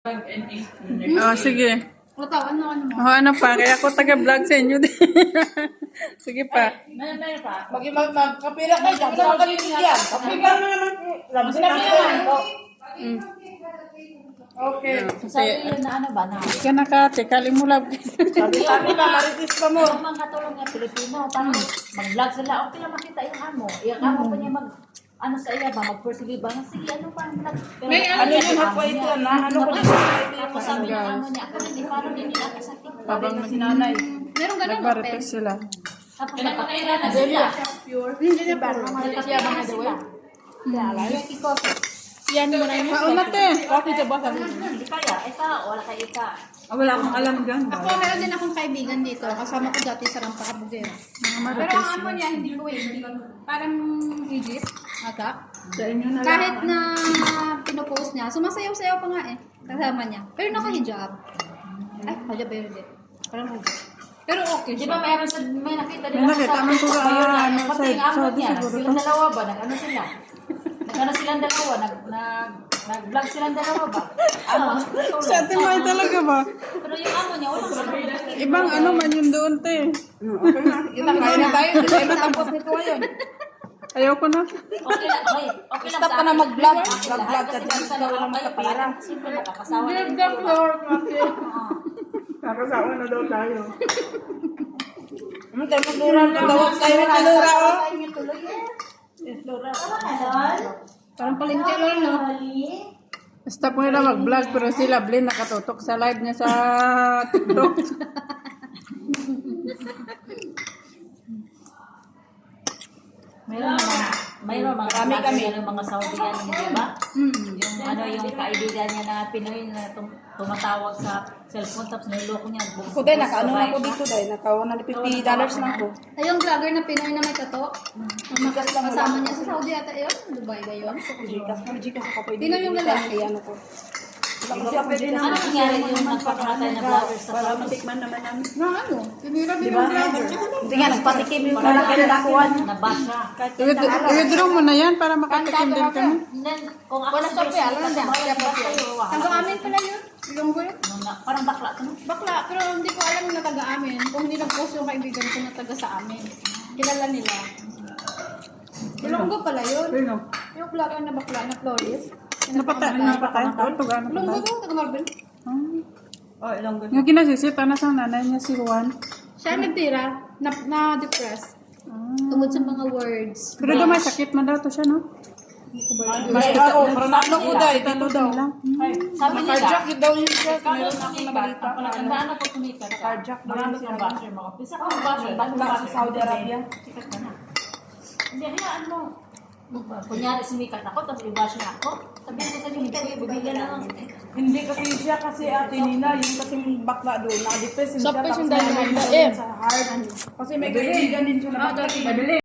Oh, sige. Ano mo? Oh, ano pa? Kaya ako taga-vlog sa inyo din. Sige pa. Magkapira kayo, sabi na magkabibigyan. Kapibigyan mo naman po. Sinabi naman po. Okay. Sabi yun na ano ba na? Ika na ka, tekaling mo lang. Sabi ba, maritis pa mo. Yung mga katulong nga Pilipino, parang mag-vlog sila, okay lang makita yung amo. Yung amo pa niya ano sa iya ba, mag-persige ba? Sige, ano pa? May ano yun, hapwa ito na. Ano ko din sa ito Tapos sabi ng amo niya, ako hindi, parang hindi ako sa TikTok. Habang si nanay. Meron ganun nagmarites sila. Tapos nagpapira na sila. Hindi niya ba? Nagpapira na sila. Yung kikoso. Yan mo na yun. Mauna te. Coffee sa basa. Hindi kaya, ika, wala kay ika. Wala akong alam dyan. Ako, meron din akong kaibigan dito. Kasama ko dati sa Rampa Cabugera. Mga Pero ang marites amo niya, hindi ko parang Egypt, ata. sa inyo na lang. Kahit na pinopost niya, sumasayaw-sayaw pa nga eh. Kasama niya. Pero naka-hijab. Ay, hijab ba yun din? Parang hijab. Pero okay Di siya. ba may nakita din May nakita man ko ano, pati yung amo Saudi niya, siguro silang to. dalawa ba? Nag-ano sila? Nag-ano silang dalawa? Nag-vlog silang dalawa ba? Amo, Sa atin may talaga ba? pero yung amo niya, wala sa Ibang ano man yun doon te. Kaya na tayo. Hindi tayo matapos nito ngayon. Ayoko na. Okay lang, okay, okay lang Stop sa ka na akin. mag-vlog. Okay lang, Mag-vlog ka kasi dyan. minsan Ikaw lang kayo magkapira. parang simple nakakasawa na rin the kayo. floor, Mati. Nakasawa na daw tayo. Ano tayo maglura? Tawag tayo ng kalura, oh. Parang palengke lang, no? Basta po nila mag-vlog pero si Lovelyn nakatutok sa live niya sa TikTok. Mayroon mga Marami kami. yung mga Saudian, di ba? Yung ano yung kaibigan niya na Pinoy na tumatawag sa cellphone tapos niloko niya. Ako dahil, naka-ano na ako dito dahil. Naka-$150 lang ko. Ay, yung vlogger na Pinoy na may tato. Gikas lang Kasama niya sa Saudi ata yun. Dubai ba yun? Gikas ako pwede. Pinoy yung lalaki. Ano ko. Wala kasi ako pwede Ano nangyari yung nagpapakatay na vloggers sa Para Philippines? matikman naman namin. Na ano? Tinira din yung vlogger. Hindi nga, nagpatikim yung lalaki na nakuhan. Nabasha. I-withdraw mo na yan para makatikim din kami. And then, kung ako Wala si sa pia, Jessica, alam niya. tumayo ba kayo? Taga amin pala yun. Ilonggo yun. Parang bakla ka no? Bakla, pero hindi ko alam na taga amin. Kung hindi nag-post yung kaibigan ko na taga sa amin. Kilala nila. Ilonggo pala yun. Sino? Yung vlogger na bakla na Flores. Napatay. Oo, tugano pa Ilonggo tayo. ko, taga Marvel. Yung kinasisita na sa nanay niya si Juan. Siya nagtira, na-depress. Tungkol sa mga words. Pero daw may sakit man daw to siya, no? May ako, pero naano ko dahil. Talo daw lang. Sabi nila, Carjack yun daw yun siya. kami Meron ako sumikat, nabalita ako na ano. nagandaan ako sumikat. Carjack daw Marami yun siya. kang basher mga. Bisa kang basher, ba't Wala sa basher? Saudi Arabia. Sikat ka na. Hindi, hayaan mo. Kunyari sumikat ako, tapos i-bash na ako. Sabihin ko sa inyo, hindi ko bibigyan na lang. Hindi kasi siya kasi ate Nina, yung kasing bakla doon, naka-depress siya. Sa Tapos yung may dahil ano sa heart. Kasi may kaibigan din siya na bakla.